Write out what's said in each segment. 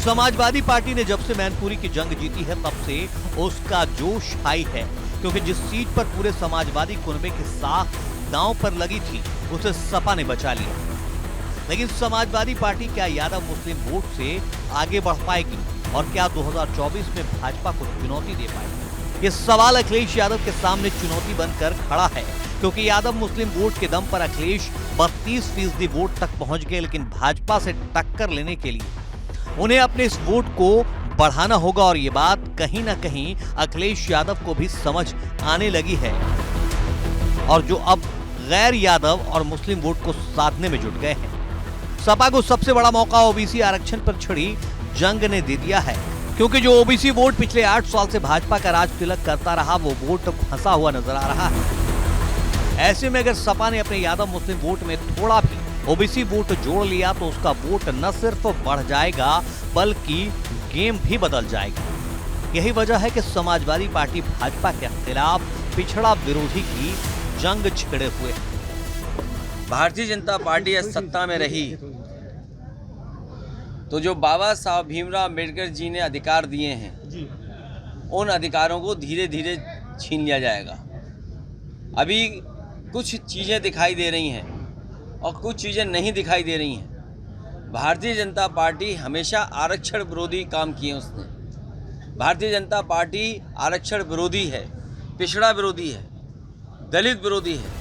Samajwadi party ने जब से मैनपुरी की जंग जीती है तब से उसका जोश हाई है, क्योंकि जिस सीट पर पूरे समाजवादी कुनबे के साथ दांव पर लगी थी उसे सपा ने बचा लिया। लेकिन समाजवादी पार्टी क्या यादव मुस्लिम वोट से आगे बढ़ पाएगी और क्या 2024 में भाजपा को चुनौती दे पाएगी? ये सवाल अखिलेश यादव के सामने चुनौती बनकर खड़ा है, क्योंकि यादव मुस्लिम वोट के दम पर अखिलेश 32% वोट तक पहुंच गए, लेकिन भाजपा से टक्कर लेने के लिए उन्हें अपने इस वोट को बढ़ाना होगा और ये बात कहीं ना कहीं अखिलेश यादव को भी समझ आने लगी है और जो अब गैर यादव और मुस्लिम वोट को साधने में जुट गए हैं। सपा को सबसे बड़ा मौका ओबीसी आरक्षण पर छिड़ी जंग ने दे दिया है, क्योंकि जो ओबीसी वोट पिछले 8 साल से भाजपा का राज तिलक करता रहा वो वोट फंसा हुआ नजर आ रहा है। ऐसे में अगर सपा ने अपने यादव मुस्लिम वोट में थोड़ा भी ओबीसी वोट जोड़ लिया तो उसका वोट न सिर्फ बढ़ जाएगा बल्कि गेम भी बदल जाएगा। यही वजह है कि समाजवादी पार्टी भाजपा के खिलाफ पिछड़ा विरोधी की जंग छिड़े हुए है। भारतीय जनता पार्टी आज सत्ता में रही तो जो बाबा साहब भीमराव अम्बेडकर जी ने अधिकार दिए हैं उन अधिकारों को धीरे धीरे छीन लिया जाएगा। अभी कुछ चीज़ें दिखाई दे रही हैं और कुछ चीज़ें नहीं दिखाई दे रही हैं। भारतीय जनता पार्टी हमेशा आरक्षण विरोधी काम किए उसने। भारतीय जनता पार्टी आरक्षण विरोधी है, पिछड़ा विरोधी है, दलित विरोधी है।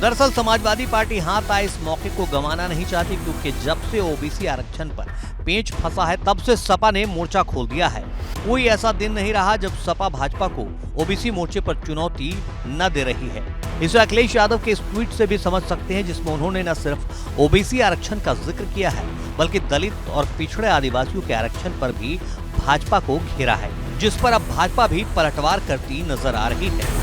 दरअसल समाजवादी पार्टी हाथ आए इस मौके को गंवाना नहीं चाहती, क्योंकि जब से ओबीसी आरक्षण पर पेंच फंसा है तब से सपा ने मोर्चा खोल दिया है। कोई ऐसा दिन नहीं रहा जब सपा भाजपा को ओबीसी मोर्चे पर चुनौती न दे रही है। इसे अखिलेश यादव के इस ट्वीट से भी समझ सकते हैं, जिसमें उन्होंने न सिर्फ ओबीसी आरक्षण का जिक्र किया है बल्कि दलित और पिछड़े आदिवासियों के आरक्षण पर भी भाजपा को घेरा है, जिस पर अब भाजपा भी पलटवार करती नजर आ रही है।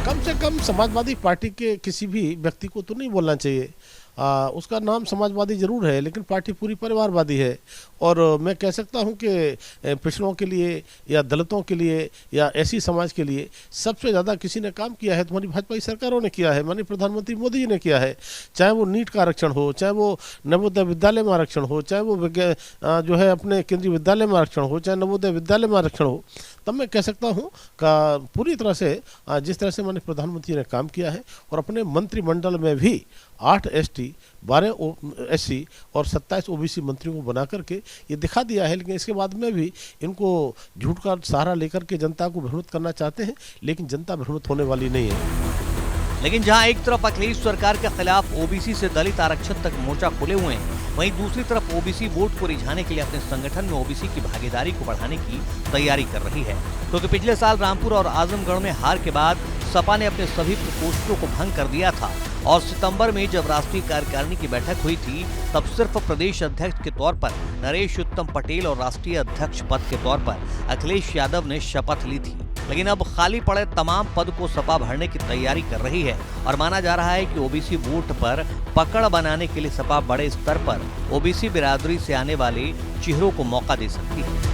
कम से कम समाजवादी पार्टी के किसी भी व्यक्ति को तो नहीं बोलना चाहिए। उसका नाम समाजवादी जरूर है लेकिन पार्टी पूरी परिवारवादी है। और मैं कह सकता हूं कि पिछड़ों के लिए या दलितों के लिए या ऐसी समाज के लिए सबसे ज़्यादा किसी ने काम किया है तो हमारी भाजपा की सरकारों ने किया है, माननीय प्रधानमंत्री मोदी जी ने किया है। चाहे वो नीट का आरक्षण हो, चाहे वो नवोदय विद्यालय में आरक्षण हो, चाहे वो जो है अपने केंद्रीय विद्यालय में आरक्षण हो, चाहे नवोदय विद्यालय में आरक्षण हो, तब मैं कह सकता हूँ का पूरी तरह से जिस तरह से माननीय प्रधानमंत्री ने काम किया है और अपने मंत्रिमंडल में भी 8 एसटी, 12 एससी और 27 ओबीसी मंत्रियों को बना करके ये दिखा दिया है। लेकिन इसके बाद में भी इनको झूठ का सहारा लेकर के जनता को भ्रमित करना चाहते हैं, लेकिन जनता भ्रमित होने वाली नहीं है। लेकिन जहां एक तरफ अखिलेश सरकार के खिलाफ ओबीसी से दलित आरक्षण तक मोर्चा खोले हुए हैं, वहीं दूसरी तरफ ओबीसी वोट को रिझाने के लिए अपने संगठन में ओबीसी की भागीदारी को बढ़ाने की तैयारी कर रही है। क्योंकि पिछले साल रामपुर और आजमगढ़ में हार के बाद सपा ने अपने सभी प्रकोष्ठों को भंग कर दिया था और सितंबर में जब राष्ट्रीय कार्यकारिणी की बैठक हुई थी तब सिर्फ प्रदेश अध्यक्ष के तौर पर नरेश उत्तम पटेल और राष्ट्रीय अध्यक्ष पद के तौर पर अखिलेश यादव ने शपथ ली थी। लेकिन अब खाली पड़े तमाम पद को सपा भरने की तैयारी कर रही है और माना जा रहा है कि ओबीसी वोट पर पकड़ बनाने के लिए सपा बड़े स्तर पर ओबीसी बिरादरी से आने वाले चेहरों को मौका दे सकती है।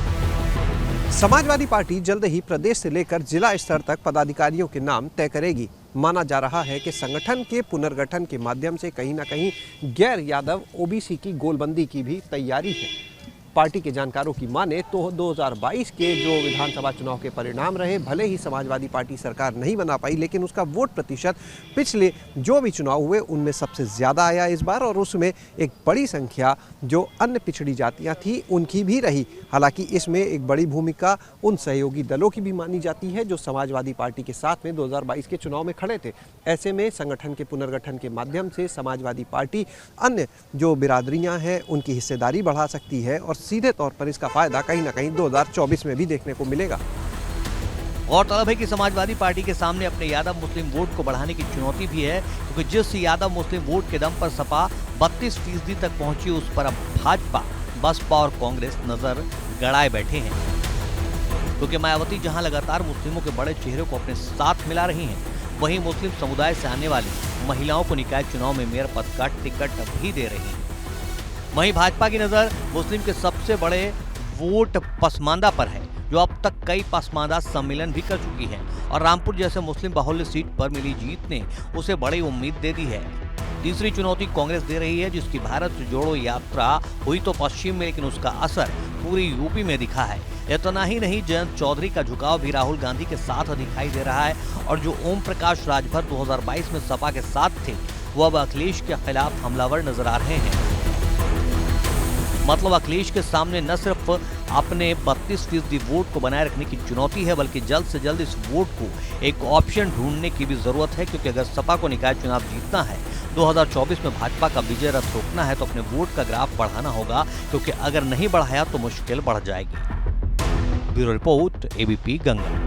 समाजवादी पार्टी जल्द ही प्रदेश से लेकर जिला स्तर तक पदाधिकारियों के नाम तय करेगी। माना जा रहा है कि संगठन के पुनर्गठन के माध्यम से कहीं ना कहीं गैर यादव ओबीसी की गोलबंदी की भी तैयारी है। पार्टी के जानकारों की माने तो 2022 के जो विधानसभा चुनाव के परिणाम रहे, भले ही समाजवादी पार्टी सरकार नहीं बना पाई लेकिन उसका वोट प्रतिशत पिछले जो भी चुनाव हुए उनमें सबसे ज़्यादा आया इस बार, और उसमें एक बड़ी संख्या जो अन्य पिछड़ी जातियां थी उनकी भी रही। हालांकि इसमें एक बड़ी भूमिका उन सहयोगी दलों की भी मानी जाती है जो समाजवादी पार्टी के साथ में 2022 के चुनाव में खड़े थे। ऐसे में संगठन के पुनर्गठन के माध्यम से समाजवादी पार्टी अन्य जो बिरादरियाँ हैं उनकी हिस्सेदारी बढ़ा सकती है और सीधे तौर पर इसका फायदा कहीं ना कहीं 2024 में भी देखने को मिलेगा। गौरतलब है कि समाजवादी पार्टी के सामने अपने यादव मुस्लिम वोट को बढ़ाने की चुनौती भी है, क्योंकि जिस यादव मुस्लिम वोट के दम पर सपा 32% तक पहुंची उस पर अब भाजपा, बसपा और कांग्रेस नजर गड़ाए बैठे हैं। क्योंकि मायावती जहां लगातार मुस्लिमों के बड़े चेहरे को अपने साथ मिला रही हैं, वहीं मुस्लिम समुदाय से आने वाली महिलाओं को निकाय चुनाव में मेयर पद का टिकट भी दे रही है। वहीं भाजपा की नजर मुस्लिम के सबसे बड़े वोट पसमांदा पर है, जो अब तक कई पसमांदा सम्मेलन भी कर चुकी है और रामपुर जैसे मुस्लिम बाहुल्य सीट पर मिली जीत ने उसे बड़ी उम्मीद दे दी है। तीसरी चुनौती कांग्रेस दे रही है, जिसकी भारत जोड़ो यात्रा हुई तो पश्चिम में, लेकिन उसका असर पूरी यूपी में दिखा है। इतना ही नहीं, जयंत चौधरी का झुकाव भी राहुल गांधी के साथ दिखाई दे रहा है और जो ओम प्रकाश राजभर 2022 में सपा के साथ थे, वो अब अखिलेश के खिलाफ हमलावर नजर आ रहे हैं। मतलब अखिलेश के सामने न सिर्फ अपने 32% वोट को बनाए रखने की चुनौती है, बल्कि जल्द से जल्द इस वोट को एक ऑप्शन ढूंढने की भी जरूरत है, क्योंकि अगर सपा को निकाय चुनाव जीतना है, 2024 में भाजपा का विजय रथ रोकना है, तो अपने वोट का ग्राफ बढ़ाना होगा, क्योंकि अगर नहीं बढ़ाया तो मुश्किल बढ़ जाएगी। Bureau report, ABP Ganga.